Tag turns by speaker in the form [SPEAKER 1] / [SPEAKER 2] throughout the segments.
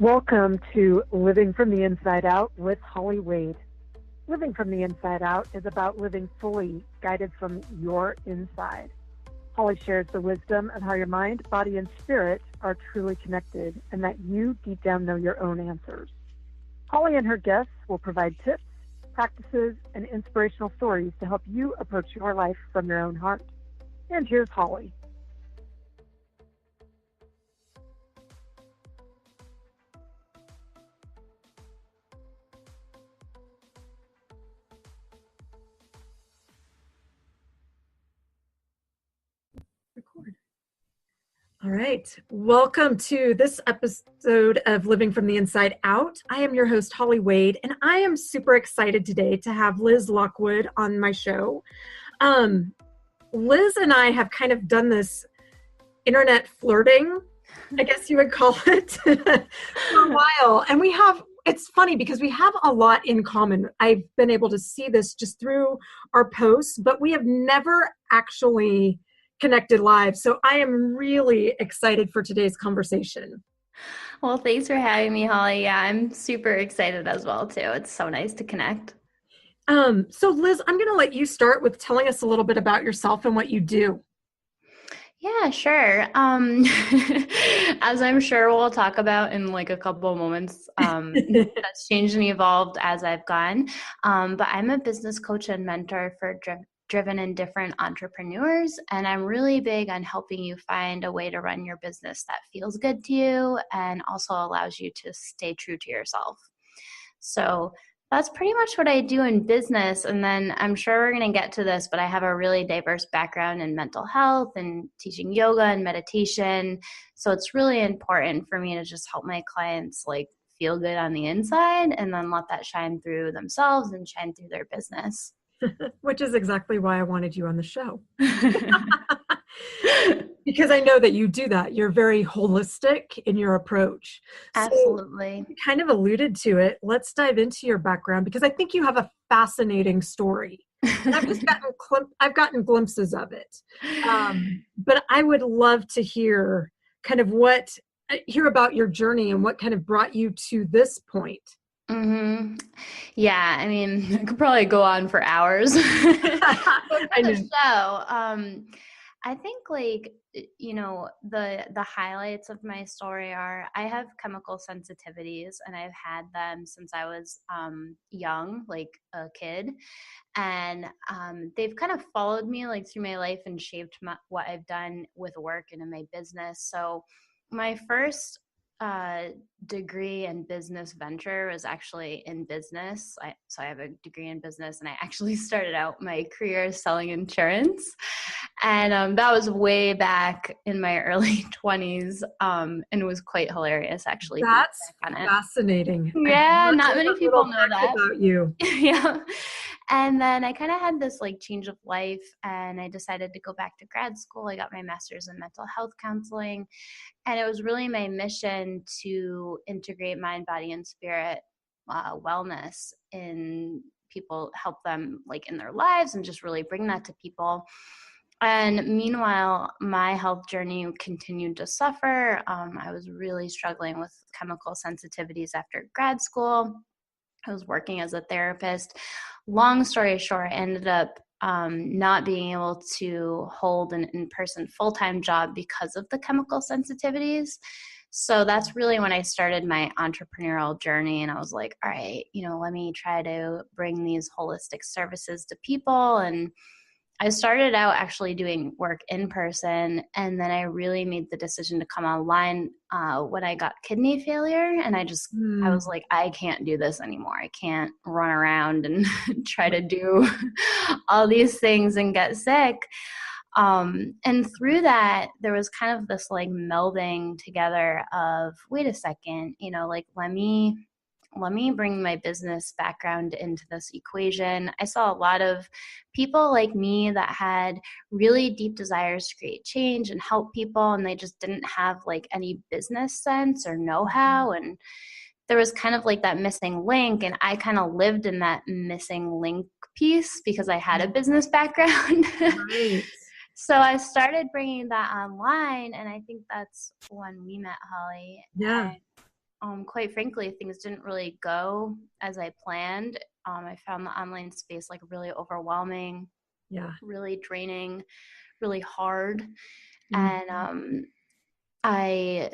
[SPEAKER 1] Welcome to Living from the Inside Out with Holly Wade. Living from the Inside Out is about living fully, guided from your inside. Holly shares the wisdom of how your mind, body, and spirit are truly connected and that you deep down know your own answers. Holly and her guests will provide tips, practices, and inspirational stories to help you approach your life from your own heart. And here's Holly.
[SPEAKER 2] Record. All right. Welcome to this episode of Living from the Inside Out. I am your host, Holly Wade, and I am super excited today to have Liz Lockwood on my show. Liz and I have kind of done this internet flirting, I guess you would call it, for a while. And it's funny because we have a lot in common. I've been able to see this just through our posts, but we have never actually connected live. So I am really excited for today's conversation.
[SPEAKER 3] Well, thanks for having me, Holly. Yeah, I'm super excited as well, too. It's so nice to connect.
[SPEAKER 2] So Liz, I'm going to let you start with telling us a little bit about yourself and what you do.
[SPEAKER 3] Yeah, sure. As I'm sure we'll talk about in like a couple of moments, that's changed and evolved as I've gone. But I'm a business coach and mentor for driven and different entrepreneurs. And I'm really big on helping you find a way to run your business that feels good to you and also allows you to stay true to yourself. So that's pretty much what I do in business. And then I'm sure we're going to get to this, but I have a really diverse background in mental health and teaching yoga and meditation. So it's really important for me to just help my clients like feel good on the inside and then let that shine through themselves and shine through their business.
[SPEAKER 2] Which is exactly why I wanted you on the show. Because I know that you do that. You're very holistic in your approach.
[SPEAKER 3] Absolutely.
[SPEAKER 2] So you kind of alluded to it. Let's dive into your background because I think you have a fascinating story. And I've gotten glimpses of it. But I would love to hear about your journey and what kind of brought you to this point.
[SPEAKER 3] Mm-hmm. Yeah, I mean, I could probably go on for hours. But for the show, I think like, you know, the highlights of my story are I have chemical sensitivities and I've had them since I was young, like a kid. And they've kind of followed me like through my life and shaped what I've done with work and in my business. So my first degree in business venture was actually in business. So I have a degree in business and I actually started out my career selling insurance. And that was way back in my early 20s. And it was quite hilarious actually.
[SPEAKER 2] That's fascinating.
[SPEAKER 3] Yeah, not many people know that
[SPEAKER 2] about you.
[SPEAKER 3] Yeah. And then I kind of had this like change of life and I decided to go back to grad school. I got my master's in mental health counseling. And it was really my mission to integrate mind, body, and spirit wellness in people, help them like in their lives and just really bring that to people. And meanwhile, my health journey continued to suffer. I was really struggling with chemical sensitivities after grad school. I was working as a therapist. Long story short, I ended up not being able to hold an in-person full-time job because of the chemical sensitivities. So that's really when I started my entrepreneurial journey. And I was like, all right, let me try to bring these holistic services to people. And I started out actually doing work in person, and then I really made the decision to come online when I got kidney failure. And I was like, I can't do this anymore. I can't run around and try to do all these things and get sick. And through that, there was kind of this like melding together of, wait a second, like, let me bring my business background into this equation. I saw a lot of people like me that had really deep desires to create change and help people, and they just didn't have like any business sense or know-how. And there was kind of like that missing link, and I kind of lived in that missing link piece because I had a business background.
[SPEAKER 2] Right.
[SPEAKER 3] So I started bringing that online, and I think that's when we met, Holly.
[SPEAKER 2] Yeah.
[SPEAKER 3] quite frankly, things didn't really go as I planned. I found the online space like really overwhelming, really draining, really hard. And my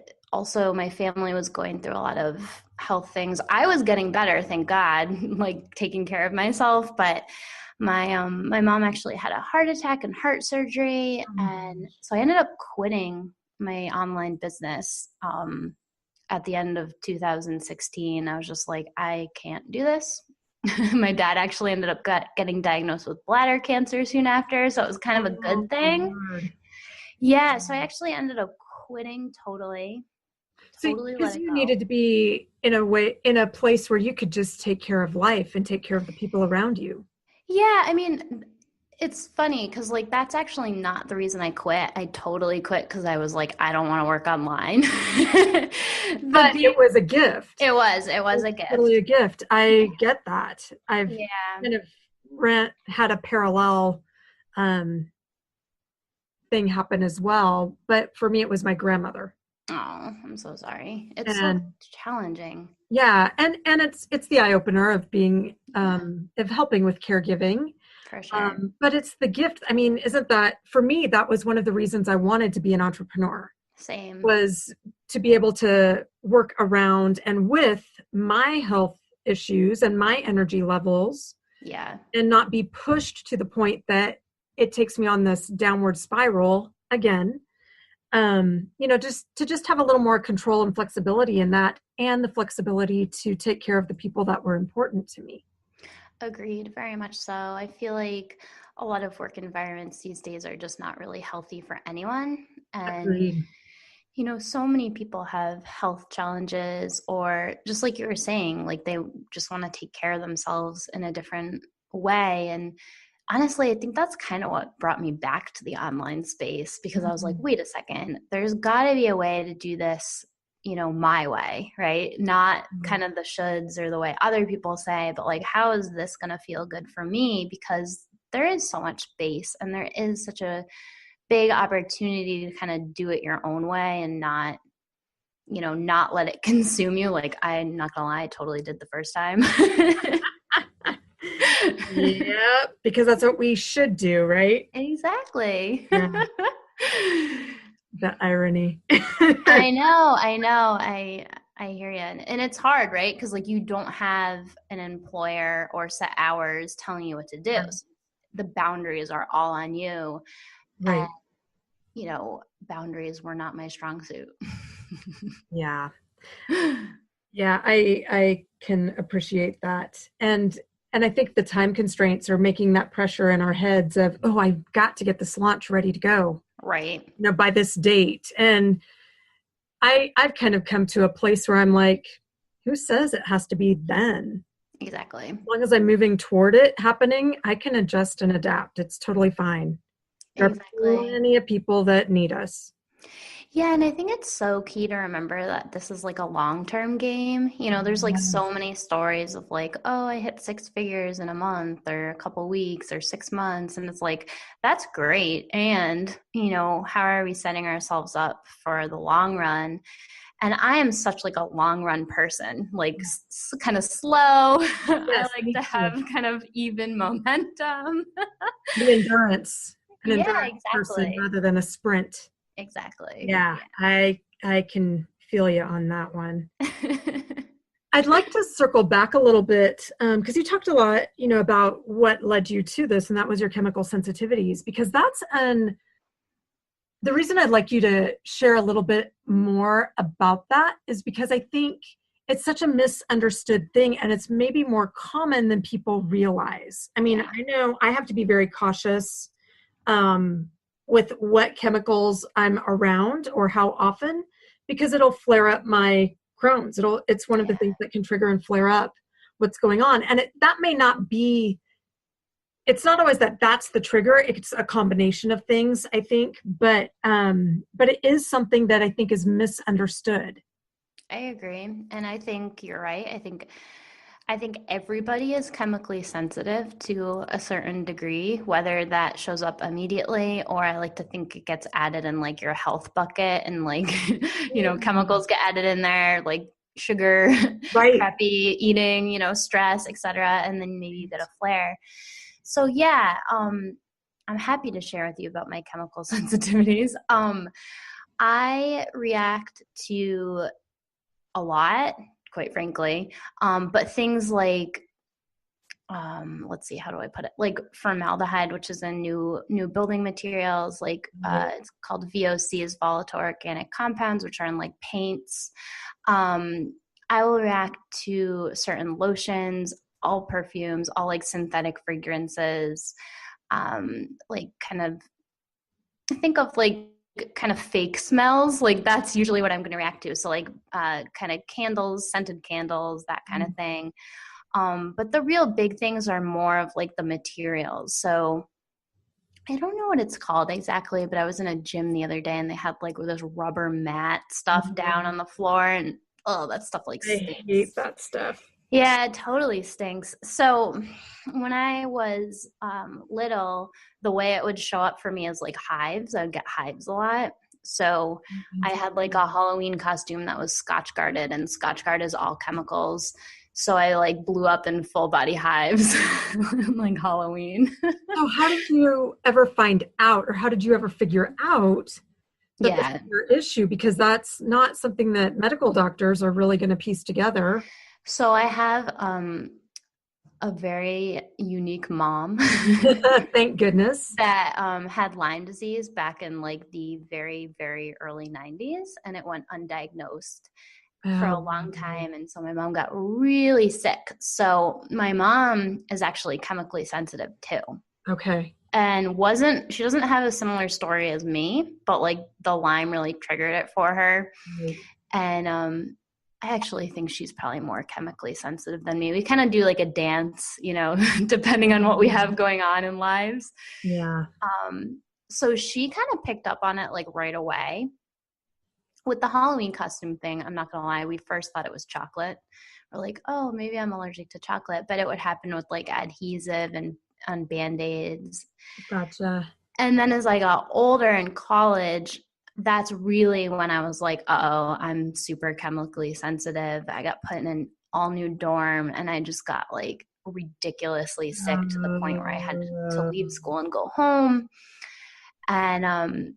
[SPEAKER 3] family was going through a lot of health things. I was getting better, thank God, like taking care of myself, but my mom actually had a heart attack and heart surgery. And so I ended up quitting my online business at the end of 2016. I was just like, I can't do this. My dad actually ended up getting diagnosed with bladder cancer soon after, so it was kind of a good thing. Yeah, so I actually ended up quitting totally.
[SPEAKER 2] Because you needed to be in a place where you could just take care of life and take care of the people around you.
[SPEAKER 3] Yeah, I mean, it's funny because like that's actually not the reason I quit. I totally quit because I was like, I don't want to work online.
[SPEAKER 2] But it was a gift.
[SPEAKER 3] It was a gift.
[SPEAKER 2] Totally a gift. I get that. I've kind of had a parallel thing happen as well. But for me, it was my grandmother.
[SPEAKER 3] Oh, I'm so sorry. It's so challenging.
[SPEAKER 2] Yeah. And it's the eye opener of being, of helping with caregiving.
[SPEAKER 3] For sure.
[SPEAKER 2] But it's the gift. I mean, isn't that, for me, that was one of the reasons I wanted to be an entrepreneur.
[SPEAKER 3] Same.
[SPEAKER 2] Was to be able to work around and with my health issues and my energy levels.
[SPEAKER 3] Yeah.
[SPEAKER 2] And not be pushed to the point that it takes me on this downward spiral again. Just have a little more control and flexibility in that, and the flexibility to take care of the people that were important to me.
[SPEAKER 3] Agreed, very much so. I feel like a lot of work environments these days are just not really healthy for anyone. And,
[SPEAKER 2] Agreed.
[SPEAKER 3] So many people have health challenges, or just like you were saying, like they just want to take care of themselves in a different way. And honestly, I think that's kind of what brought me back to the online space, because I was like, wait a second, there's got to be a way to do this, my way, right? Not kind of the shoulds or the way other people say, but like, how is this going to feel good for me? Because there is so much space and there is such a big opportunity to kind of do it your own way and not let it consume you. Like, I'm not gonna lie, I totally did the first time.
[SPEAKER 2] Yeah, because that's what we should do, right?
[SPEAKER 3] Exactly.
[SPEAKER 2] Yeah. The irony.
[SPEAKER 3] I know. I hear you. And it's hard, right? Because like you don't have an employer or set hours telling you what to do.
[SPEAKER 2] Right.
[SPEAKER 3] So the boundaries are all on you.
[SPEAKER 2] Right.
[SPEAKER 3] And, boundaries were not my strong suit.
[SPEAKER 2] Yeah. Yeah, I can appreciate that. And I think the time constraints are making that pressure in our heads of, oh, I've got to get this launch ready to go.
[SPEAKER 3] Right.
[SPEAKER 2] By this date. And I've kind of come to a place where I'm like, who says it has to be then?
[SPEAKER 3] Exactly.
[SPEAKER 2] As long as I'm moving toward it happening, I can adjust and adapt. It's totally fine. There are plenty of people that need us.
[SPEAKER 3] Yeah, and I think it's so key to remember that this is like a long-term game. There's like so many stories of like, oh, I hit 6 figures in a month or a couple weeks or 6 months. And it's like, that's great. And, how are we setting ourselves up for the long run? And I am such like a long run person, like kind of slow. Yes, I like to have kind of even momentum.
[SPEAKER 2] The endurance.
[SPEAKER 3] Yeah, exactly.
[SPEAKER 2] Person rather than a sprint.
[SPEAKER 3] Exactly.
[SPEAKER 2] Yeah. I can feel you on that one. I'd like to circle back a little bit because you talked a lot, about what led you to this, and that was your chemical sensitivities, because that's the reason I'd like you to share a little bit more about that is because I think it's such a misunderstood thing, and it's maybe more common than people realize. I mean, I know I have to be very cautious with what chemicals I'm around or how often, because it'll flare up my Crohn's. It's one of the things that can trigger and flare up what's going on. And that may not be, it's not always that's the trigger. It's a combination of things, I think, but it is something that I think is misunderstood.
[SPEAKER 3] I agree. And I think you're right. I think everybody is chemically sensitive to a certain degree, whether that shows up immediately, or I like to think it gets added in like your health bucket, and like, chemicals get added in there like sugar,
[SPEAKER 2] Right.
[SPEAKER 3] crappy eating, you know, stress, etc. And then maybe you get a flare. So yeah, I'm happy to share with you about my chemical sensitivities. I react to a lot, quite frankly. But things like, let's see, how do I put it? Like formaldehyde, which is in new building materials, like it's called VOCs, volatile organic compounds, which are in like paints. I will react to certain lotions, all perfumes, all like synthetic fragrances, like kind of think of like kind of fake smells. Like that's usually what I'm going to react to. So like kind of candles, scented candles, that kind of thing. But the real big things are more of like the materials. So I don't know what it's called exactly, but I was in a gym the other day and they had like this rubber mat stuff down on the floor, and oh, that stuff like
[SPEAKER 2] I
[SPEAKER 3] stinks.
[SPEAKER 2] hate that stuff.
[SPEAKER 3] Yeah, it totally stinks. So when I was little, the way it would show up for me is like hives. I would get hives a lot. So I had like a Halloween costume that was Scotch guarded, and Scotch guard is all chemicals. So I like blew up in full body hives like Halloween.
[SPEAKER 2] So how did you ever find out, or how did you ever figure out that this is your issue? Because that's not something that medical doctors are really going to piece together.
[SPEAKER 3] So I have a very unique mom.
[SPEAKER 2] Thank goodness.
[SPEAKER 3] That had Lyme disease back in like the very, very early 90s, and it went undiagnosed for a long time. And so my mom got really sick. So my mom is actually chemically sensitive too.
[SPEAKER 2] Okay.
[SPEAKER 3] And she doesn't have a similar story as me, but like the Lyme really triggered it for her.
[SPEAKER 2] Right.
[SPEAKER 3] And I actually think she's probably more chemically sensitive than me. We kind of do like a dance, you know, depending on what we have going on in lives.
[SPEAKER 2] Yeah.
[SPEAKER 3] So she kind of picked up on it like right away. With the Halloween costume thing, I'm not going to lie, we first thought it was chocolate. We're like, oh, maybe I'm allergic to chocolate. But it would happen with like adhesive and on Band-Aids.
[SPEAKER 2] Gotcha.
[SPEAKER 3] And then as I got older in college, that's really when I was like, uh-oh, I'm super chemically sensitive. I got put in an all-new dorm, and I just got like ridiculously sick to the point where I had to leave school and go home. And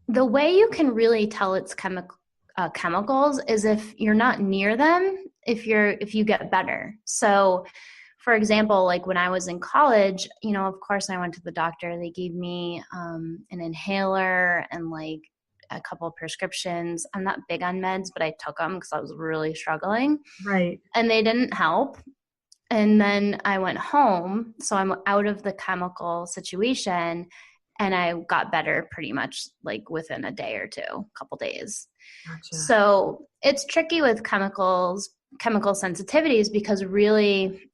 [SPEAKER 3] the way you can really tell it's chemicals is if you're not near them, if you get better. So for example, like when I was in college, you know, of course I went to the doctor. They gave me an inhaler and like a couple of prescriptions. I'm not big on meds, but I took them because I was really struggling.
[SPEAKER 2] Right.
[SPEAKER 3] And they didn't help. And then I went home. So I'm out of the chemical situation. And I got better pretty much like within a day or two, a couple days.
[SPEAKER 2] Gotcha.
[SPEAKER 3] So it's tricky with chemical sensitivities because really,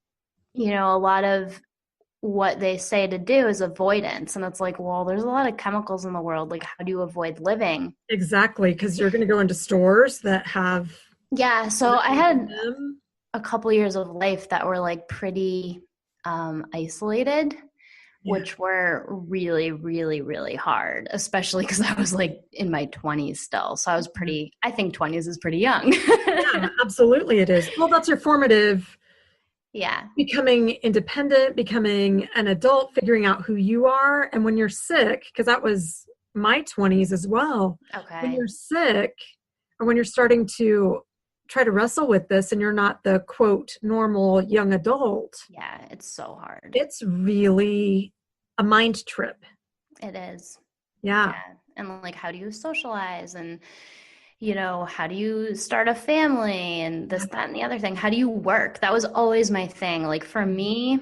[SPEAKER 3] you know, a lot of what they say to do is avoidance. And it's like, well, there's a lot of chemicals in the world. Like, how do you avoid living?
[SPEAKER 2] Exactly. Because you're going to go into stores that have.
[SPEAKER 3] Yeah. So I had a couple years of life that were like pretty isolated. Yeah. Which were really, really, really hard, especially because I was like in my 20s still. So I was I think 20s is pretty young.
[SPEAKER 2] Yeah, absolutely it is. Well, that's your formative.
[SPEAKER 3] Yeah.
[SPEAKER 2] Becoming independent, becoming an adult, figuring out who you are. And when you're sick, because that was my 20s as well.
[SPEAKER 3] Okay.
[SPEAKER 2] When you're sick, or when you're starting to try to wrestle with this and you're not the quote normal young adult.
[SPEAKER 3] Yeah, it's so hard.
[SPEAKER 2] It's really a mind trip.
[SPEAKER 3] It is.
[SPEAKER 2] Yeah.
[SPEAKER 3] And like, how do you socialize? And, you know, how do you start a family and this, that, and the other thing? How do you work? That was always my thing. Like for me,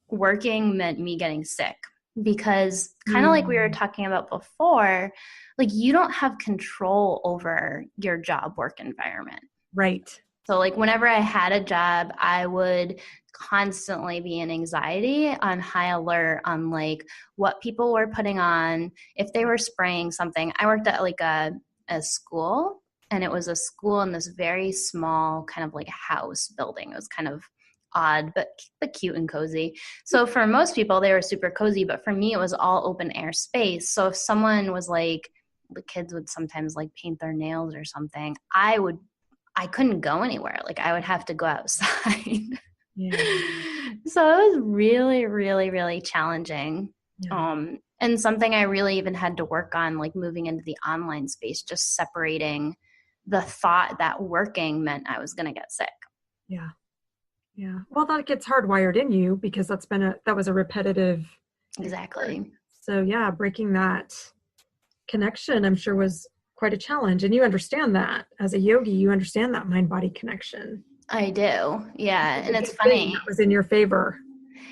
[SPEAKER 3] working meant me getting sick because kind of like we were talking about before, like you don't have control over your job work environment.
[SPEAKER 2] Right.
[SPEAKER 3] So like whenever I had a job, I would constantly be in anxiety, on high alert on like what people were putting on, if they were spraying something. I worked at like a school, and it was a school in this very small kind of like house building. It was kind of odd, but cute and cozy. So for most people, they were super cozy, but for me, it was all open air space. So if someone was like, the kids would sometimes like paint their nails or something, I would I couldn't go anywhere. Like I would have to go outside.
[SPEAKER 2] Yeah.
[SPEAKER 3] So it was really, really, really challenging.
[SPEAKER 2] Yeah.
[SPEAKER 3] And something I really even had to work on, like moving into the online space, just separating the thought that working meant I was going to get sick.
[SPEAKER 2] Yeah. Yeah. Well, that gets hardwired in you because that was a repetitive.
[SPEAKER 3] Exactly.
[SPEAKER 2] So yeah, breaking that connection, I'm sure, was quite a challenge. And you understand that as a yogi, you understand that mind-body connection.
[SPEAKER 3] I do. Yeah. And it's
[SPEAKER 2] Thing
[SPEAKER 3] funny.
[SPEAKER 2] that was in your favor.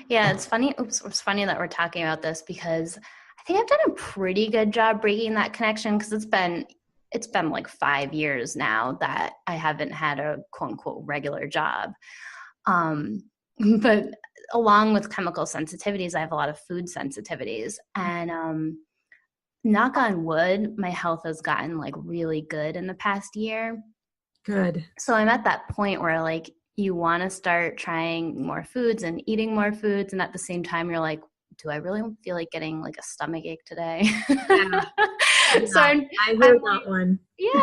[SPEAKER 3] Yeah, it's funny. Oops, it's funny that we're talking about this because I think I've done a pretty good job breaking that connection because it's been like 5 years now that I haven't had a quote unquote regular job. But along with chemical sensitivities, I have a lot of food sensitivities, and knock on wood, my health has gotten like really good in the past year.
[SPEAKER 2] Good.
[SPEAKER 3] So I'm at that point where like you want to start trying more foods and eating more foods, and at the same time you're like, do I really feel like getting like a stomach ache today?
[SPEAKER 2] Yeah.
[SPEAKER 3] So
[SPEAKER 2] I hear that one.
[SPEAKER 3] Yeah,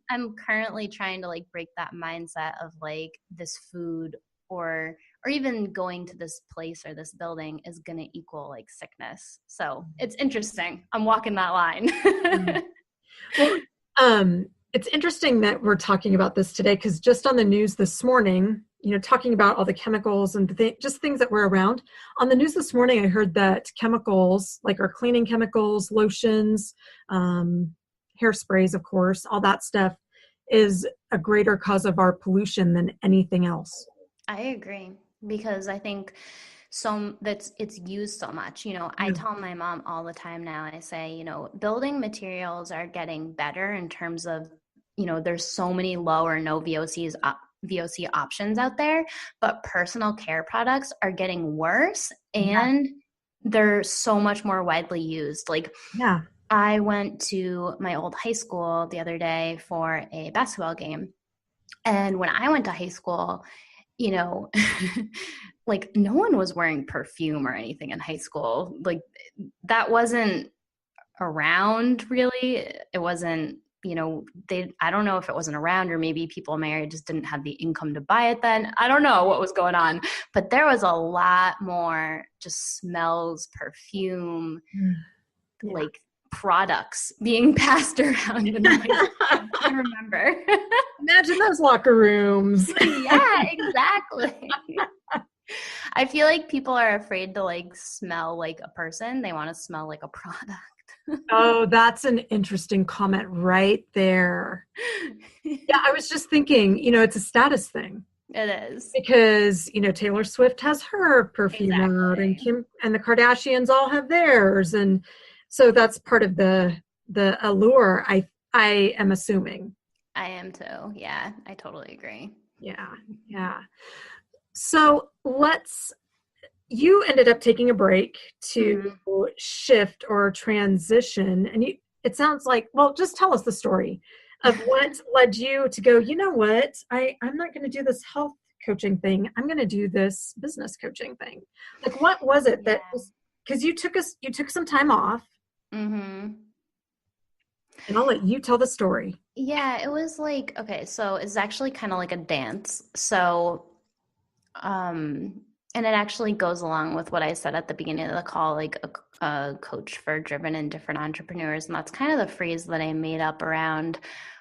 [SPEAKER 3] I'm currently trying to like break that mindset of like this food or even going to this place or this building is going to equal like sickness. So it's interesting. I'm walking that line.
[SPEAKER 2] Well, it's interesting that we're talking about this today because just on the news this morning, talking about all the chemicals and just things that were around. On the news this morning, I heard that chemicals, like our cleaning chemicals, lotions, hairsprays, of course, all that stuff is a greater cause of our pollution than anything else.
[SPEAKER 3] I agree because I think it's used so much. I tell my mom all the time now, I say, building materials are getting better in terms of, there's so many low or no VOC options out there, but personal care products are getting worse and they're so much more widely used. Like,
[SPEAKER 2] yeah.
[SPEAKER 3] I went to my old high school the other day for a basketball game. And when I went to high school, like no one was wearing perfume or anything in high school. Like that wasn't around really. It wasn't, I don't know if it wasn't around or maybe people in my area just didn't have the income to buy it then. I don't know what was going on, but there was a lot more just smells, perfume, like products being passed around. I remember.
[SPEAKER 2] Imagine those locker rooms.
[SPEAKER 3] Yeah, exactly. I feel like people are afraid to like smell like a person. They want to smell like a product.
[SPEAKER 2] Oh, that's an interesting comment right there. Yeah, I was just thinking, it's a status thing.
[SPEAKER 3] It is.
[SPEAKER 2] Because, Taylor Swift has her perfume out and Kim and the Kardashians all have theirs. And so that's part of the allure, I am assuming.
[SPEAKER 3] I am too. Yeah, I totally agree.
[SPEAKER 2] Yeah. Yeah. So you ended up taking a break to shift or transition. And it sounds like, well, just tell us the story of what led you to go, you know what, I'm not going to do this health coaching thing. I'm going to do this business coaching thing. Like, what was it that was, because you took some time off. Mm-hmm. And I'll let you tell the story.
[SPEAKER 3] Yeah, it was like, okay, so it's actually kind of like a dance. So, and it actually goes along with what I said at the beginning of the call, like a coach for driven and different entrepreneurs. And that's kind of the phrase that I made up around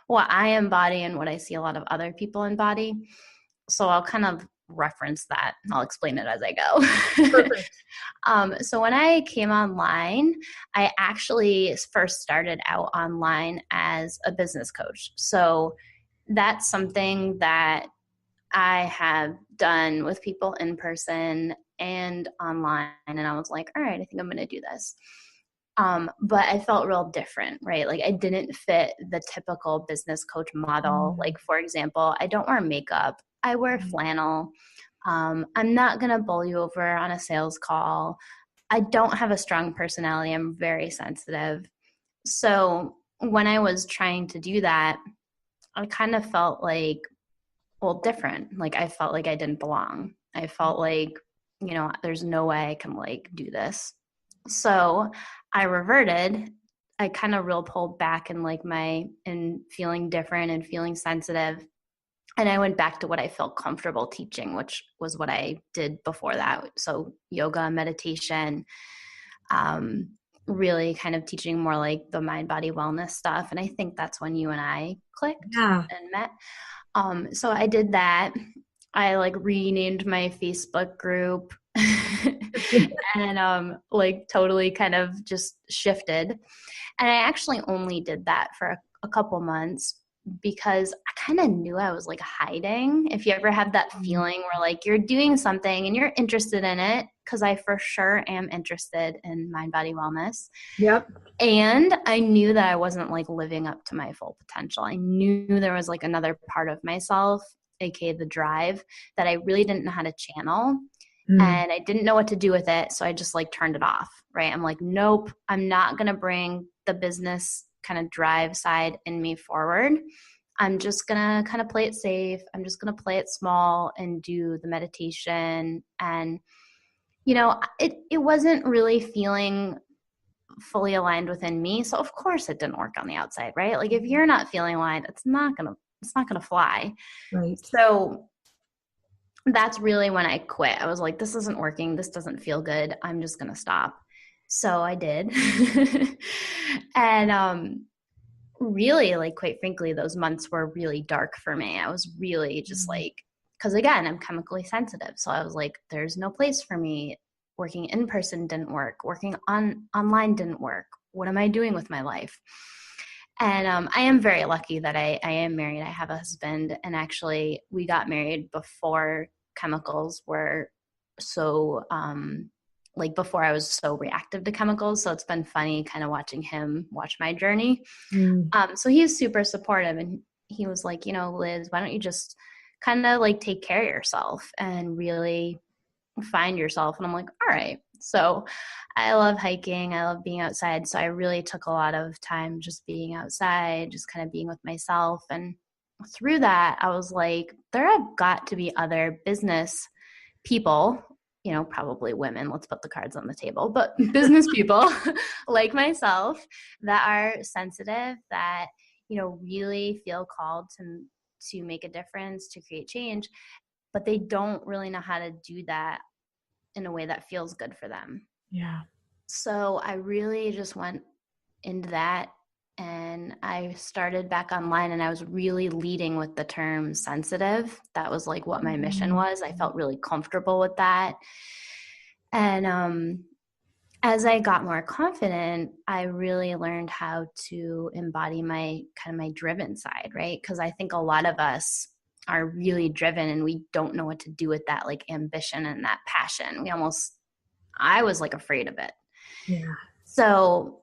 [SPEAKER 3] what I embody and what I see a lot of other people embody. So I'll kind of reference that. I'll explain it as I go. Perfect. So when I came online, I actually first started out online as a business coach. So that's something that I have done with people in person and online. And I was like, all right, I think I'm going to do this. But I felt real different, right? Like I didn't fit the typical business coach model. Like, for example, I don't wear makeup. I wear flannel. I'm not going to bowl you over on a sales call. I don't have a strong personality. I'm very sensitive. So when I was trying to do that, I kind of felt like, well, different. Like I felt like I didn't belong. I felt like, there's no way I can like do this. So I reverted. I kind of real pulled back in like in feeling different and feeling sensitive. And I went back to what I felt comfortable teaching, which was what I did before that. So yoga, meditation, really kind of teaching more like the mind, body, wellness stuff. And I think that's when you and I clicked and met. So I did that. I like renamed my Facebook group and like totally kind of just shifted. And I actually only did that for a couple months because I kind of knew I was like hiding. If you ever have that feeling where like you're doing something and you're interested in it, because I for sure am interested in mind, body, wellness.
[SPEAKER 2] Yep.
[SPEAKER 3] And I knew that I wasn't like living up to my full potential. I knew there was like another part of myself, aka the drive, that I really didn't know how to channel. And I didn't know what to do with it. So I just like turned it off, right? I'm like, nope, I'm not going to bring the business kind of drive side in me forward. I'm just going to kind of play it safe. I'm just going to play it small and do the meditation. And, you know, it wasn't really feeling fully aligned within me. So of course it didn't work on the outside, right? Like if you're not feeling aligned, it's not going to fly.
[SPEAKER 2] Right.
[SPEAKER 3] So that's really when I quit. I was like, this isn't working. This doesn't feel good. I'm just going to stop. So I did. And really, like, quite frankly, those months were really dark for me. I was really just like, because again, I'm chemically sensitive. So I was like, there's no place for me. Working in person didn't work. Working online didn't work. What am I doing with my life? And I am very lucky that I am married. I have a husband, and actually we got married before chemicals were so, like before I was so reactive to chemicals. So it's been funny kind of watching him watch my journey. So he's super supportive, and he was like, you know, Liz, why don't you just kind of like take care of yourself and really find yourself? And I'm like, all right. So I love hiking. I love being outside. So I really took a lot of time just being outside, just kind of being with myself. And through that, I was like, there have got to be other business people, you know, probably women, let's put the cards on the table, but business people like myself that are sensitive, that, you know, really feel called to make a difference, to create change, but they don't really know how to do that in a way that feels good for them.
[SPEAKER 2] Yeah.
[SPEAKER 3] So I really just went into that, and I started back online, and I was really leading with the term sensitive. That was like what my mission was. I felt really comfortable with that. And as I got more confident, I really learned how to embody my driven side, right? Because I think a lot of us are really driven and we don't know what to do with that like ambition and that passion. I was like afraid of it.
[SPEAKER 2] Yeah.
[SPEAKER 3] So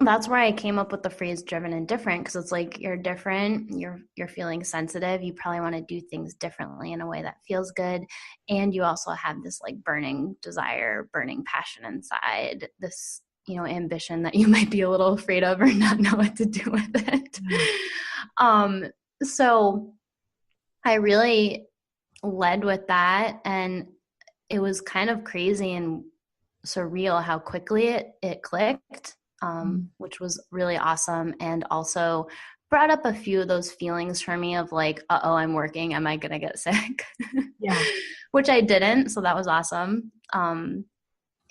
[SPEAKER 3] that's where I came up with the phrase driven and different, because it's like you're different, you're feeling sensitive, you probably want to do things differently in a way that feels good, and you also have this like burning desire, burning passion inside, this, you know, ambition that you might be a little afraid of or not know what to do with it. So I really led with that, and it was kind of crazy and surreal how quickly it clicked. Which was really awesome, and also brought up a few of those feelings for me of like, uh-oh, I'm working. Am I going to get sick?
[SPEAKER 2] Yeah.
[SPEAKER 3] Which I didn't. So that was awesome.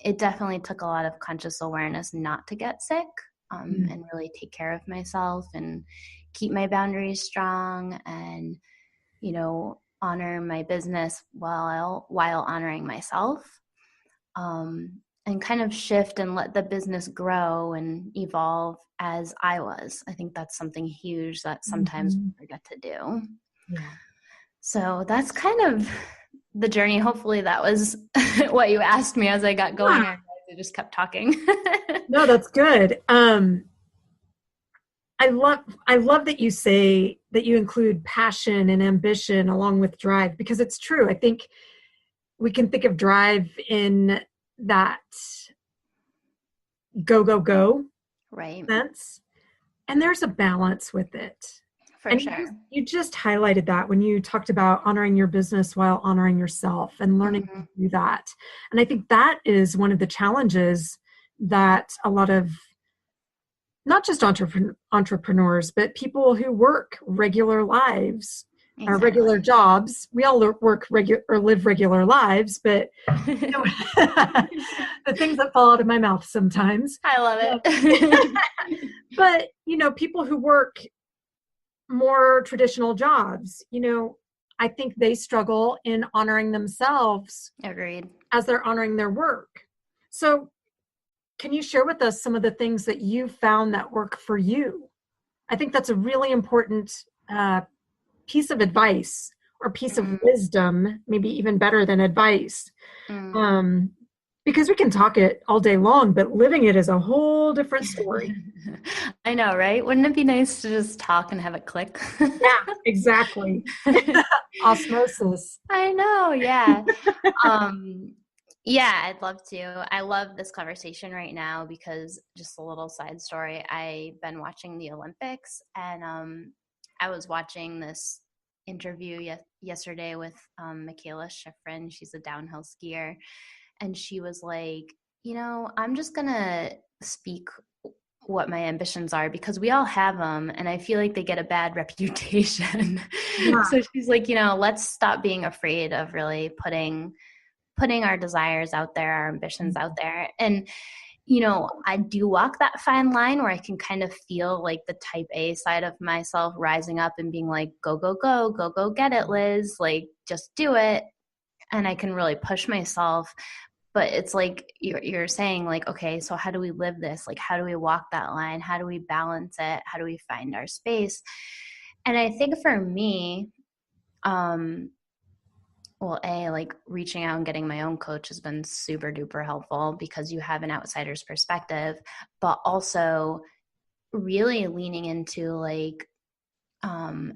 [SPEAKER 3] It definitely took a lot of conscious awareness not to get sick, and really take care of myself and keep my boundaries strong and, you know, honor my business while honoring myself. And kind of shift and let the business grow and evolve as I was. I think that's something huge that sometimes we forget to do.
[SPEAKER 2] Yeah.
[SPEAKER 3] So that's kind of the journey. Hopefully that was what you asked me as I got going. Yeah. I just kept talking.
[SPEAKER 2] No, that's good. I love that you say that you include passion and ambition along with drive, because it's true. I think we can think of drive in that go
[SPEAKER 3] right
[SPEAKER 2] sense, and there's a balance with it.
[SPEAKER 3] For sure.
[SPEAKER 2] You just highlighted that when you talked about honoring your business while honoring yourself and learning to do that. And I think that is one of the challenges that a lot of not just entrepreneurs, but people who work regular lives our
[SPEAKER 3] Exactly.
[SPEAKER 2] regular jobs. We all work regular or live regular lives, but you know, the things that fall out of my mouth sometimes.
[SPEAKER 3] I love it.
[SPEAKER 2] But, you know, people who work more traditional jobs, you know, I think they struggle in honoring themselves
[SPEAKER 3] Agreed.
[SPEAKER 2] as they're honoring their work. So can you share with us some of the things that you found that work for you? I think that's a really important piece of advice or piece of wisdom, maybe even better than advice. Because we can talk it all day long, but living it is a whole different story.
[SPEAKER 3] I know, right? Wouldn't it be nice to just talk and have it click?
[SPEAKER 2] Yeah, exactly. Osmosis.
[SPEAKER 3] I know, yeah. Yeah, I'd love to. I love this conversation right now because just a little side story. I've been watching the Olympics, and I was watching this interview yesterday with Michaela Schifrin. She's a downhill skier, and she was like, you know, I'm just gonna speak what my ambitions are because we all have them, and I feel like they get a bad reputation.
[SPEAKER 2] Yeah.
[SPEAKER 3] So she's like, you know, let's stop being afraid of really putting our desires out there, our ambitions out there. And, you know, I do walk that fine line where I can kind of feel like the type A side of myself rising up and being like, go, go, go, go, go, get it, Liz. Like, just do it. And I can really push myself. But it's like you're saying, like, okay, so how do we live this? Like, how do we walk that line? How do we balance it? How do we find our space? And I think for me, well, like reaching out and getting my own coach has been super duper helpful because you have an outsider's perspective, but also really leaning into like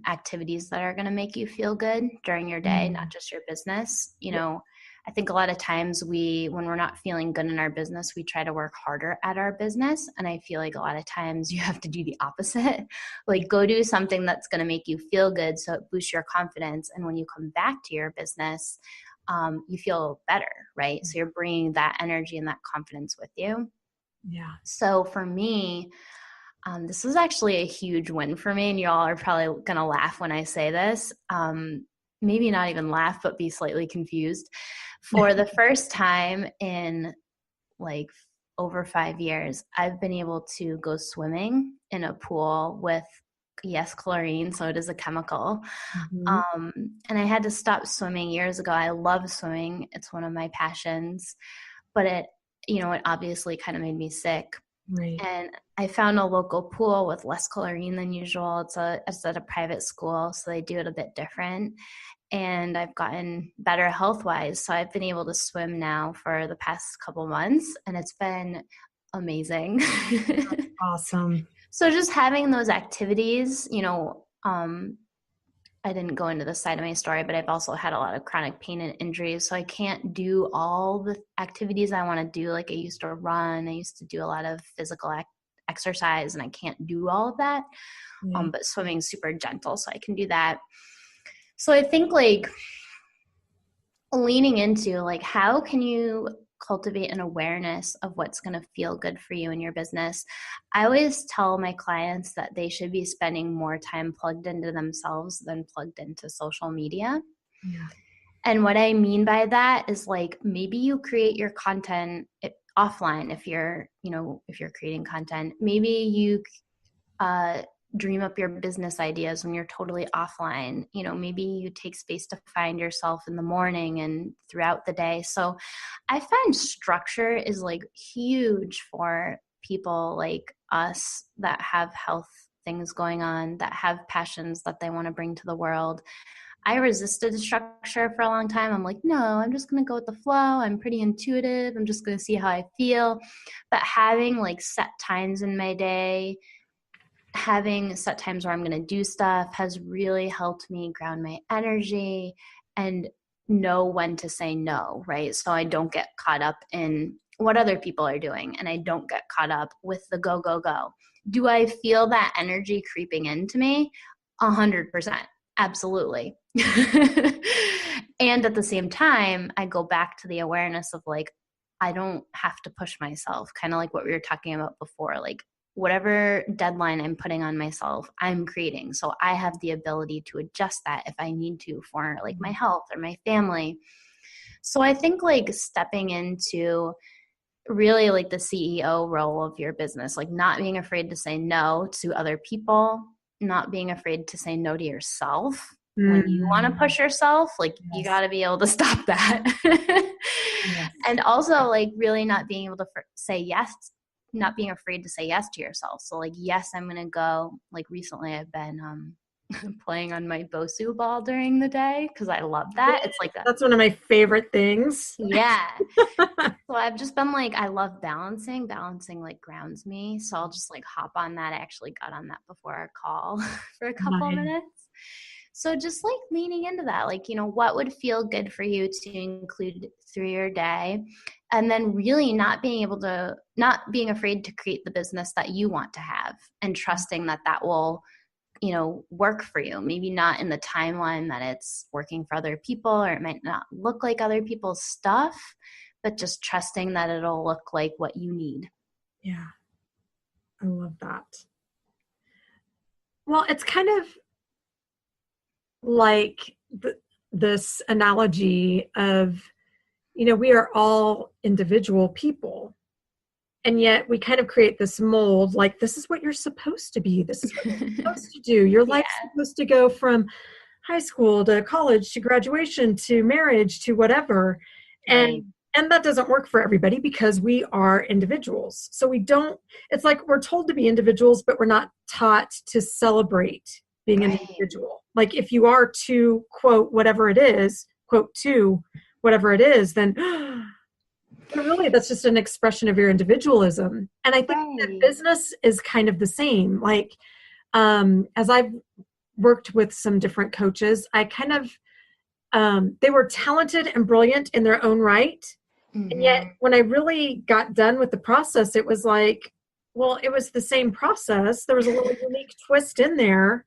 [SPEAKER 3] activities that are going to make you feel good during your day, not just your business. You know, I think a lot of times when we're not feeling good in our business, we try to work harder at our business. And I feel like a lot of times you have to do the opposite. Like go do something that's going to make you feel good so it boosts your confidence. And when you come back to your business, you feel better, right? So you're bringing that energy and that confidence with you.
[SPEAKER 2] Yeah.
[SPEAKER 3] So for me, this is actually a huge win for me, and you all are probably going to laugh when I say this. Maybe not even laugh, but be slightly confused. For the first time in like over 5 years, I've been able to go swimming in a pool with, yes, chlorine, so it is a chemical. And I had to stop swimming years ago. I love swimming. It's one of my passions, but it obviously kind of made me sick.
[SPEAKER 2] Right.
[SPEAKER 3] And I found a local pool with less chlorine than usual. It's at a private school, so they do it a bit different. And I've gotten better health-wise. So I've been able to swim now for the past couple months, and it's been amazing.
[SPEAKER 2] Awesome.
[SPEAKER 3] So just having those activities, I didn't go into this side of my story, but I've also had a lot of chronic pain and injuries. So I can't do all the activities I want to do. Like I used to run. I used to do a lot of physical exercise, and I can't do all of that. But swimming's super gentle, so I can do that. So I think like leaning into like, how can you cultivate an awareness of what's going to feel good for you in your business? I always tell my clients that they should be spending more time plugged into themselves than plugged into social media.
[SPEAKER 2] Yeah.
[SPEAKER 3] And what I mean by that is like, maybe you create your content offline if you're creating content. Maybe you dream up your business ideas when you're totally offline. Maybe you take space to find yourself in the morning and throughout the day. So I find structure is like huge for people like us that have health things going on, that have passions that they want to bring to the world. I resisted structure for a long time. I'm like, no, I'm just going to go with the flow. I'm pretty intuitive. I'm just going to see how I feel. But having like set times in my day, having set times where I'm going to do stuff has really helped me ground my energy and know when to say no, right? So I don't get caught up in what other people are doing, and I don't get caught up with the go, go, go. Do I feel that energy creeping into me? 100%. Absolutely. And at the same time, I go back to the awareness of like, I don't have to push myself, kind of like what we were talking about before. Like, whatever deadline I'm putting on myself, I'm creating. So I have the ability to adjust that if I need to for like my health or my family. So I think like stepping into really like the CEO role of your business, like not being afraid to say no to other people, not being afraid to say no to yourself. When you want to push yourself, like you got to be able to stop that.
[SPEAKER 2] Yes.
[SPEAKER 3] And also like really not being able to say yes, not being afraid to say yes to yourself. So like, yes, I'm going to go. Like recently I've been playing on my Bosu ball during the day because I love that. It's like
[SPEAKER 2] that's one of my favorite things.
[SPEAKER 3] Yeah. So I've just been like, I love balancing. Balancing like grounds me. So I'll just like hop on that. I actually got on that before our call for a couple minutes. So just like leaning into that, like, you know, what would feel good for you to include through your day? And then really not being afraid to create the business that you want to have and trusting that that will, you know, work for you. Maybe not in the timeline that it's working for other people, or it might not look like other people's stuff, but just trusting that it'll look like what you need.
[SPEAKER 2] Yeah. I love that. Well, it's kind of like this analogy of, you know, we are all individual people, and yet we kind of create this mold, like this is what you're supposed to be. This is what you're supposed to do. Your life's supposed to go from high school to college to graduation to marriage to whatever.
[SPEAKER 3] Right.
[SPEAKER 2] And that doesn't work for everybody because we are individuals. So it's like we're told to be individuals, but we're not taught to celebrate being an individual. Like if you are to quote whatever it is, quote to whatever it is, then really that's just an expression of your individualism. And I think that business is kind of the same. Like as I've worked with some different coaches, I kind of they were talented and brilliant in their own right. Mm-hmm. And yet when I really got done with the process, it was like, well, it was the same process. There was a little unique twist in there,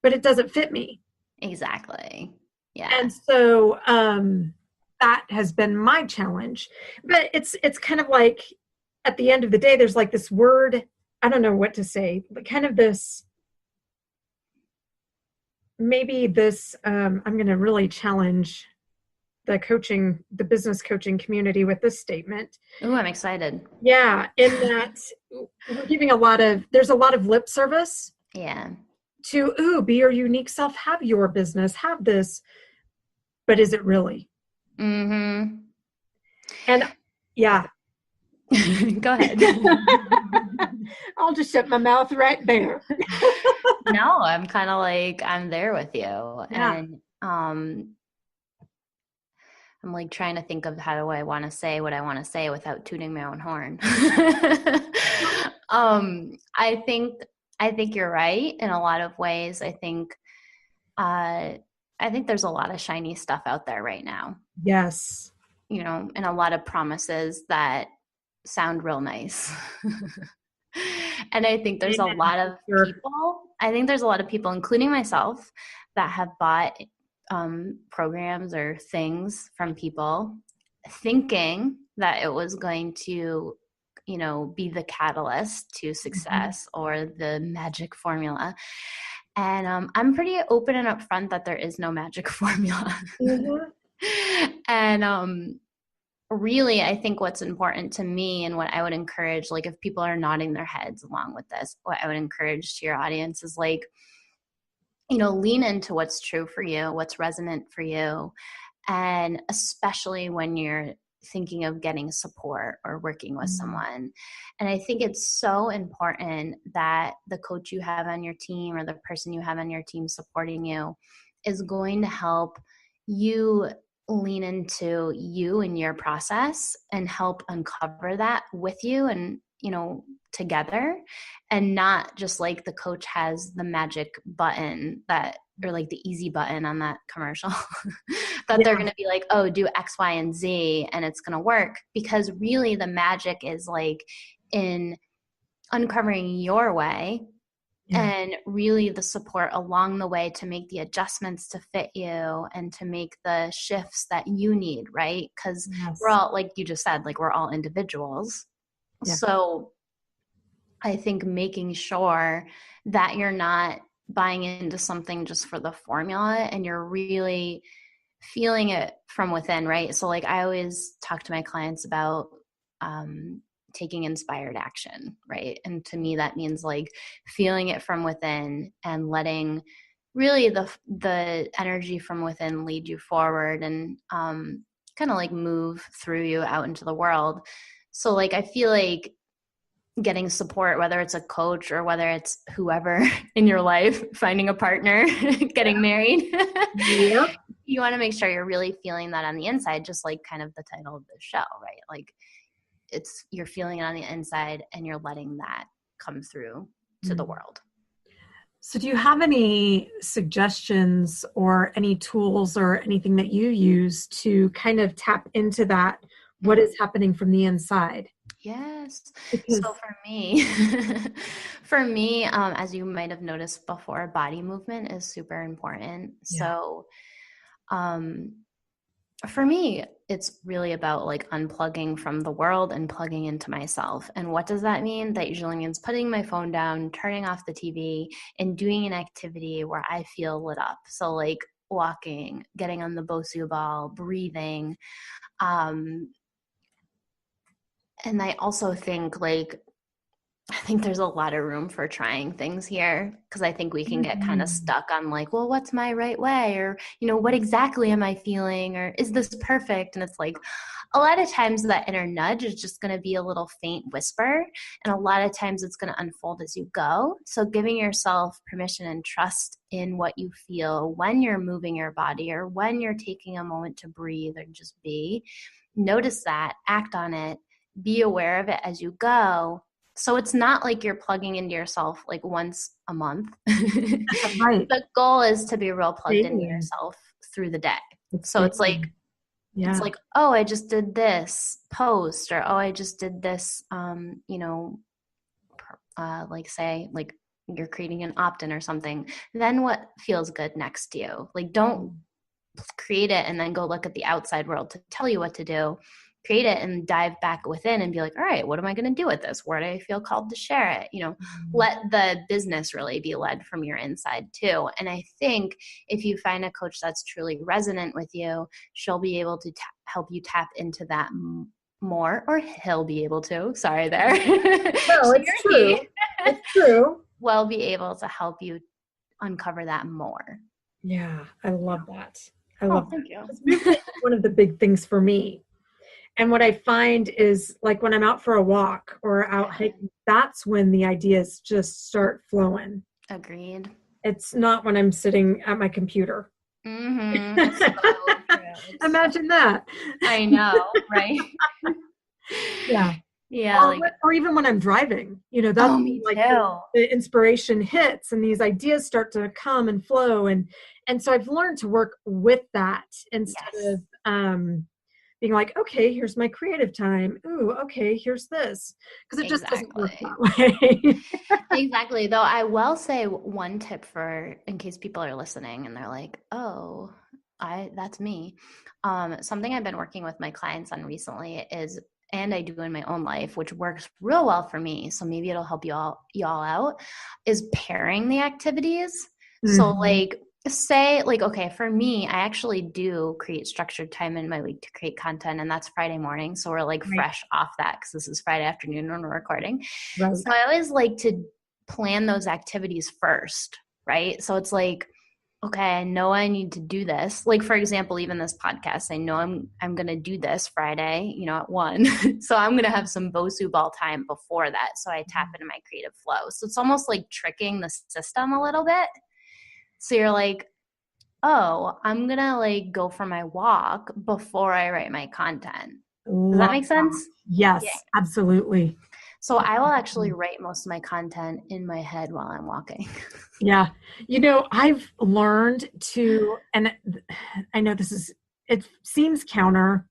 [SPEAKER 2] but it doesn't fit me.
[SPEAKER 3] Exactly. Yeah.
[SPEAKER 2] And so that has been my challenge. But it's kind of like at the end of the day, there's like this word, I don't know what to say, but kind of this, maybe this, I'm going to really challenge the business coaching community with this statement.
[SPEAKER 3] Oh, I'm excited.
[SPEAKER 2] Yeah. In that we're giving there's a lot of lip service.
[SPEAKER 3] Yeah.
[SPEAKER 2] To, be your unique self, have your business, have this, but is it really?
[SPEAKER 3] Mm-hmm.
[SPEAKER 2] And yeah.
[SPEAKER 3] Go ahead.
[SPEAKER 2] I'll just shut my mouth right there.
[SPEAKER 3] No, I'm kind of like, I'm there with you.
[SPEAKER 2] Yeah.
[SPEAKER 3] And I'm like trying to think of how do I want to say what I want to say without tooting my own horn. I think you're right in a lot of ways. I think there's a lot of shiny stuff out there right now.
[SPEAKER 2] Yes.
[SPEAKER 3] You know, and a lot of promises that sound real nice. And I think there's a lot of people, including myself, that have bought programs or things from people thinking that it was going to, you know, be the catalyst to success or the magic formula. And I'm pretty open and upfront that there is no magic formula. And really, I think what's important to me and what I would encourage, like if people are nodding their heads along with this, what I would encourage to your audience is like, you know, lean into what's true for you, what's resonant for you. And especially when you're thinking of getting support or working with someone. And I think it's so important that the coach you have on your team or the person you have on your team supporting you is going to help you lean into you and your process and help uncover that with you and, you know, together, and not just like the coach has the magic button that, or like the easy button on that commercial that they're going to be like, oh, do X, Y, and Z and it's going to work. Because really the magic is like in uncovering your way and really the support along the way to make the adjustments to fit you and to make the shifts that you need, right? Because we're all, like you just said, like we're all individuals. So I think making sure that you're not buying into something just for the formula and you're really feeling it from within, right? So like I always talk to my clients about taking inspired action, right? And to me, that means like feeling it from within and letting really the energy from within lead you forward and kind of like move through you out into the world. So like I feel like getting support, whether it's a coach or whether it's whoever in your life, finding a partner, getting married.
[SPEAKER 2] Yep.
[SPEAKER 3] You want to make sure you're really feeling that on the inside, just like kind of the title of the show, right? Like you're feeling it on the inside and you're letting that come through to the world.
[SPEAKER 2] So do you have any suggestions or any tools or anything that you use to kind of tap into that, what is happening from the inside?
[SPEAKER 3] Yes.
[SPEAKER 2] Because
[SPEAKER 3] So for me, as you might have noticed before, body movement is super important.
[SPEAKER 2] Yeah.
[SPEAKER 3] So for me, it's really about like unplugging from the world and plugging into myself. And what does that mean? That usually means putting my phone down, turning off the TV, and doing an activity where I feel lit up. So like walking, getting on the Bosu ball, breathing. And I also think I think there's a lot of room for trying things here because I think we can get kind of stuck on like, well, what's my right way? Or, what exactly am I feeling? Or is this perfect? And it's like a lot of times that inner nudge is just going to be a little faint whisper. And a lot of times it's going to unfold as you go. So giving yourself permission and trust in what you feel when you're moving your body or when you're taking a moment to breathe or just be, notice that, act on it, be aware of it as you go. So it's not like you're plugging into yourself like once a month.
[SPEAKER 2] right.
[SPEAKER 3] The goal is to be real plugged into yourself through the day. So it's like, it's like, oh, I just did this post, or oh, I just did this, like say, like you're creating an opt-in or something. Then what feels good next to you? Like, don't create it and then go look at the outside world to tell you what to do. Create it and dive back within and be like, all right, what am I going to do with this? Where do I feel called to share it? Let the business really be led from your inside too. And I think if you find a coach that's truly resonant with you, she'll be able to help you tap into that more, or he'll be able to. Sorry there.
[SPEAKER 2] No, it's true. It's true.
[SPEAKER 3] Will be able to help you uncover that more.
[SPEAKER 2] Yeah, I love that. I love
[SPEAKER 3] thank
[SPEAKER 2] that.
[SPEAKER 3] you.
[SPEAKER 2] It's one of the big things for me. And what I find is like when I'm out for a walk or out hiking, that's when the ideas just start flowing.
[SPEAKER 3] Agreed.
[SPEAKER 2] It's not when I'm sitting at my computer.
[SPEAKER 3] Mm-hmm. So
[SPEAKER 2] imagine that.
[SPEAKER 3] I know, right?
[SPEAKER 2] Yeah.
[SPEAKER 3] Yeah.
[SPEAKER 2] Or even when I'm driving, that's like the inspiration hits and these ideas start to come and flow. And so I've learned to work with that instead of, being like, okay, here's my creative time. Ooh, okay, here's this. Because it just doesn't work that way.
[SPEAKER 3] Exactly. Though I will say one tip in case people are listening and they're like, oh, that's me. Something I've been working with my clients on recently is, and I do in my own life, which works real well for me, so maybe it'll help y'all out, is pairing the activities. Mm-hmm. So like, say like, okay, for me, I actually do create structured time in my week to create content, and that's Friday morning. So we're like fresh off that because this is Friday afternoon when we're recording. Right. So I always like to plan those activities first, right? So it's like, okay, I know I need to do this. Like, for example, even this podcast, I know I'm going to do this Friday, at 1. So I'm going to have some Bosu ball time before that. So I tap into my creative flow. So it's almost like tricking the system a little bit. So you're like, oh, I'm going to like go for my walk before I write my content. Does that make sense?
[SPEAKER 2] Yes, absolutely.
[SPEAKER 3] So I will actually write most of my content in my head while I'm walking.
[SPEAKER 2] Yeah. I've learned to, and I know it seems counter.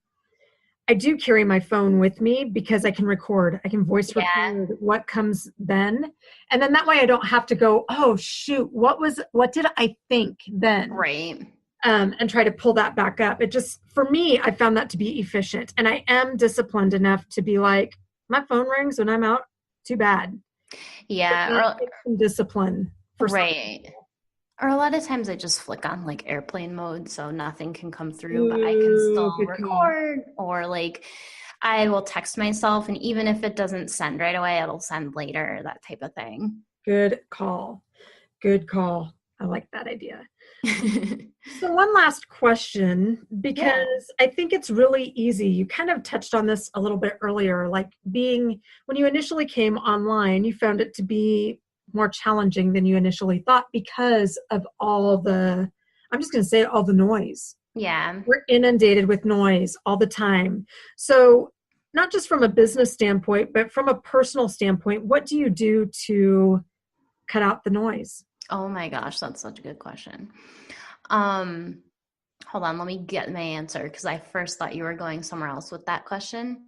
[SPEAKER 2] I do carry my phone with me because I can record. I can voice record what comes then. And then that way I don't have to go, oh, shoot, what did I think then?
[SPEAKER 3] Right.
[SPEAKER 2] And try to pull that back up. It just, for me, I found that to be efficient. And I am disciplined enough to be like, my phone rings when I'm out, too bad.
[SPEAKER 3] Yeah.
[SPEAKER 2] That takes some discipline for some
[SPEAKER 3] Right.
[SPEAKER 2] people.
[SPEAKER 3] Or a lot of times I just flick on like airplane mode so nothing can come through, but I can
[SPEAKER 2] Ooh,
[SPEAKER 3] still
[SPEAKER 2] good call.
[SPEAKER 3] record, or like I will text myself, and even if it doesn't send right away, it'll send later, that type of thing.
[SPEAKER 2] Good call. Good call. I like that idea. So one last question,
[SPEAKER 3] Yeah.
[SPEAKER 2] because I think it's really easy. You kind of touched on this a little bit earlier, like when you initially came online, you found it to be more challenging than you initially thought because of I'm just going to say all the noise.
[SPEAKER 3] Yeah.
[SPEAKER 2] We're inundated with noise all the time. So not just from a business standpoint, but from a personal standpoint, what do you do to cut out the noise?
[SPEAKER 3] Oh my gosh, that's such a good question. Um, Hold on, let me get my answer because I first thought you were going somewhere else with that question.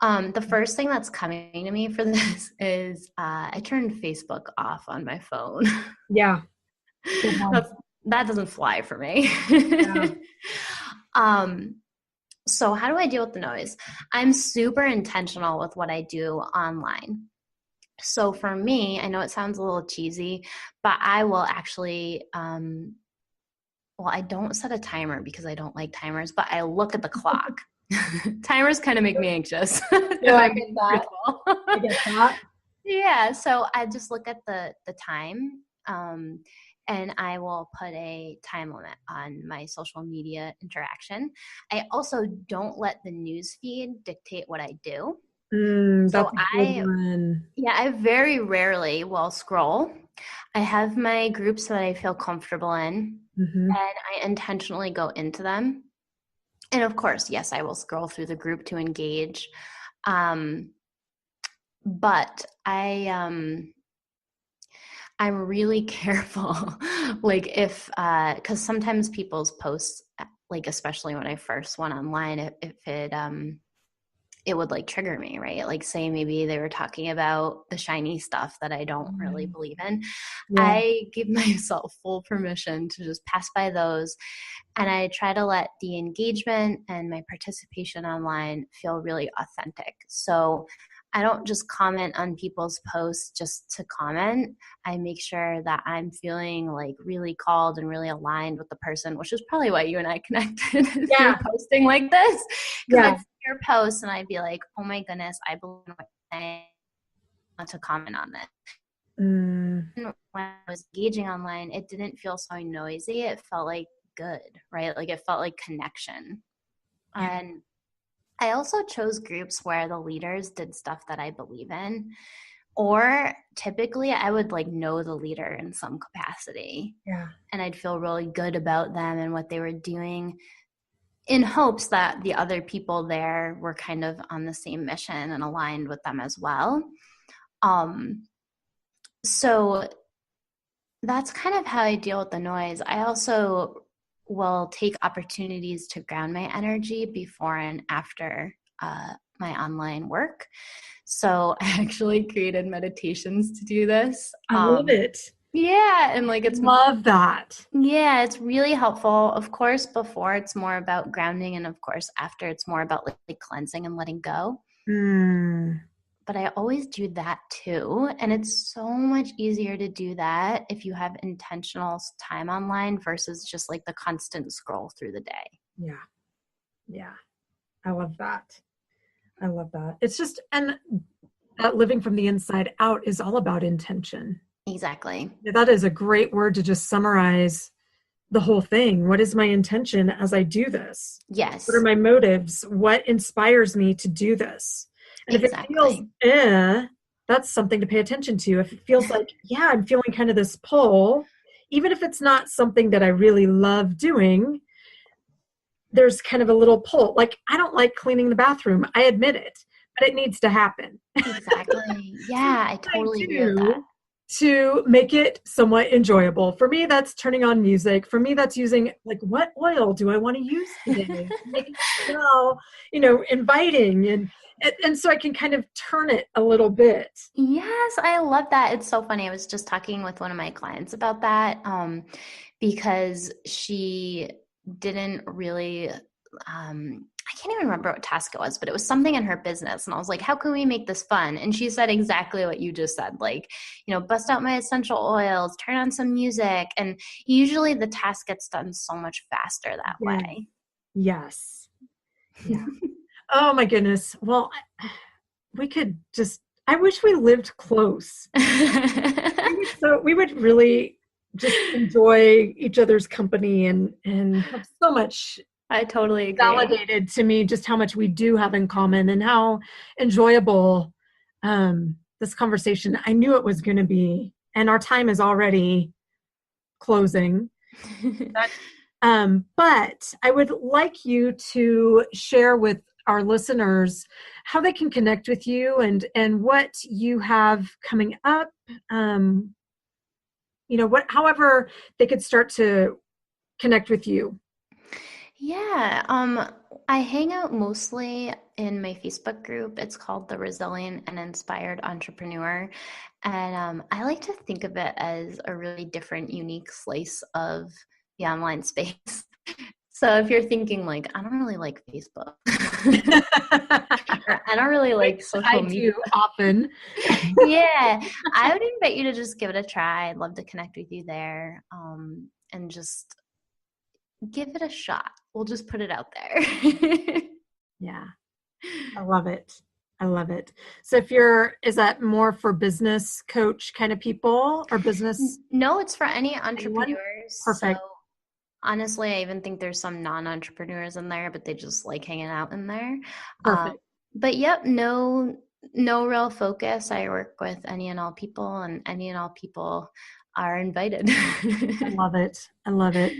[SPEAKER 3] The first thing that's coming to me for this is I turned Facebook off on my phone.
[SPEAKER 2] Yeah. Good one.
[SPEAKER 3] That doesn't fly for me.
[SPEAKER 2] Yeah.
[SPEAKER 3] um, so how do I deal with the noise? I'm super intentional with what I do online. So for me, I know it sounds a little cheesy, but I will actually well, I don't set a timer because I don't like timers, but I look at the clock. Timers kind of make me anxious. If
[SPEAKER 2] Yeah, I
[SPEAKER 3] I'm
[SPEAKER 2] get
[SPEAKER 3] being
[SPEAKER 2] that.
[SPEAKER 3] truthful.
[SPEAKER 2] I get that.
[SPEAKER 3] Yeah, so I just look at the time, and I will put a time limit on my social media interaction. I also don't let the news feed dictate what I do. So
[SPEAKER 2] That's a good one.
[SPEAKER 3] I very rarely will scroll. I have my groups that I feel comfortable in,
[SPEAKER 2] Hmm.
[SPEAKER 3] and I intentionally go into them. And of course, yes, I will scroll through the group to engage. Um, but I'm really careful. Like if because sometimes people's posts, like especially when I first went online, if it would like trigger me, right? Like say maybe they were talking about the shiny stuff that I don't really believe in.
[SPEAKER 2] Yeah.
[SPEAKER 3] I give myself full permission to just pass by those, and I try to let the engagement and my participation online feel really authentic. So I don't just comment on people's posts just to comment. I make sure that I'm feeling like really called and really aligned with the person, which is probably why you and I connected through
[SPEAKER 2] Yeah.
[SPEAKER 3] posting like this. Because
[SPEAKER 2] Yeah.
[SPEAKER 3] I'd see your post and I'd be like, oh my goodness, I believe in what you're saying. I want to comment on it.
[SPEAKER 2] Mm,
[SPEAKER 3] When I was engaging online, it didn't feel so noisy. It felt like good, right? Like it felt like connection.
[SPEAKER 2] yeah.
[SPEAKER 3] And I also chose groups where the leaders did stuff that I believe in, or typically I would like know the leader in some capacity,
[SPEAKER 2] Yeah.
[SPEAKER 3] and I'd feel really good about them and what they were doing, in hopes that the other people there were kind of on the same mission and aligned with them as well. So that's kind of how I deal with the noise. I also will take opportunities to ground my energy before and after my online work. So I actually created meditations to do this.
[SPEAKER 2] I love it.
[SPEAKER 3] Yeah, and like
[SPEAKER 2] Love that.
[SPEAKER 3] it's really helpful. Of course, before it's more about grounding, and of course after it's more about like cleansing and letting go.
[SPEAKER 2] Mm,
[SPEAKER 3] But I always do that too. And it's so much easier to do that if you have intentional time online versus just like the constant scroll through the day.
[SPEAKER 2] yeah. Yeah. I love that. I love that. It's just, and that living from the inside out is all about intention.
[SPEAKER 3] Exactly.
[SPEAKER 2] That is a great word to just summarize the whole thing. What is my intention as I do this? What are
[SPEAKER 3] Yes,
[SPEAKER 2] my motives? What inspires me to do this? And if it feels,
[SPEAKER 3] exactly.
[SPEAKER 2] that's something to pay attention to. If it feels like, yeah, I'm feeling kind of this pull, even if it's not something that I really love doing, there's kind of a little pull. Like, I don't like cleaning the bathroom. I admit it, but it needs to happen.
[SPEAKER 3] Exactly.
[SPEAKER 2] So
[SPEAKER 3] Yeah, I
[SPEAKER 2] what can I
[SPEAKER 3] totally agree with that.
[SPEAKER 2] do to make it somewhat enjoyable? For me, that's turning on music. For me, that's using, like, what oil do I want to use today? Make it smell, inviting, and so I can kind of turn it a little bit.
[SPEAKER 3] Yes, I love that. It's so funny. I was just talking with one of my clients about that, because she didn't really, I can't even remember what task it was, but it was something in her business. And I was like, how can we make this fun? And she said exactly what you just said, like, bust out my essential oils, turn on some music. And usually the task gets done so much faster that way.
[SPEAKER 2] Yes. Yeah. Oh my goodness. Well, I wish we lived close. We would really just enjoy each other's company and have so much.
[SPEAKER 3] I totally agree.
[SPEAKER 2] Validated to me just how much we do have in common and how enjoyable this conversation I knew it was going to be. And our time is already closing. But I would like you to share with our listeners how they can connect with you and what you have coming up. However they could start to connect with you.
[SPEAKER 3] Yeah. I hang out mostly in my Facebook group. It's called The Resilient and Inspired Entrepreneur. And I like to think of it as a really different, unique slice of the online space. So if you're thinking like, I don't really like Facebook, or I don't really like social media.
[SPEAKER 2] I do often.
[SPEAKER 3] Yeah, I would invite you to just give it a try. I'd love to connect with you there, and just give it a shot. We'll just put it out there.
[SPEAKER 2] Yeah, I love it. So is that more for business coach kind of people or business?
[SPEAKER 3] No, it's for any entrepreneurs.
[SPEAKER 2] Perfect.
[SPEAKER 3] So, honestly, I even think there's some non-entrepreneurs in there, but they just like hanging out in there.
[SPEAKER 2] Perfect.
[SPEAKER 3] But yep, no real focus. I work with any and all people, and any and all people are invited.
[SPEAKER 2] I love it.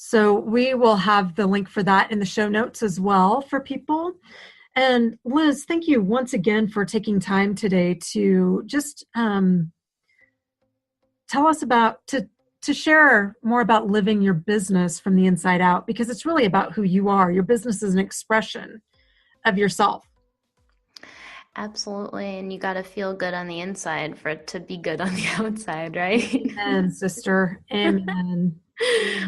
[SPEAKER 2] So we will have the link for that in the show notes as well for people. And Liz, thank you once again for taking time today to just tell us to share more about living your business from the inside out, because it's really about who you are. Your business is an expression of yourself.
[SPEAKER 3] Absolutely. And you got to feel good on the inside for it to be good on the outside, right?
[SPEAKER 2] Amen, sister. Amen.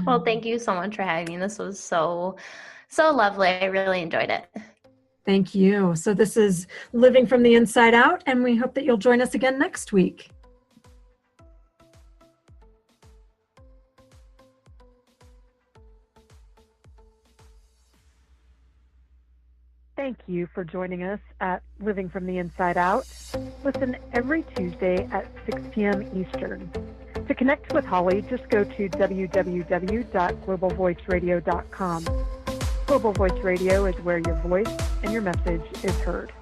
[SPEAKER 3] Well, thank you so much for having me. This was so lovely. I really enjoyed it.
[SPEAKER 2] Thank you. So this is Living from the Inside Out, and we hope that you'll join us again next week.
[SPEAKER 1] Thank you for joining us at Living from the Inside Out. Listen every Tuesday at 6 p.m. Eastern. To connect with Holly, just go to www.globalvoiceradio.com. Global Voice Radio is where your voice and your message is heard.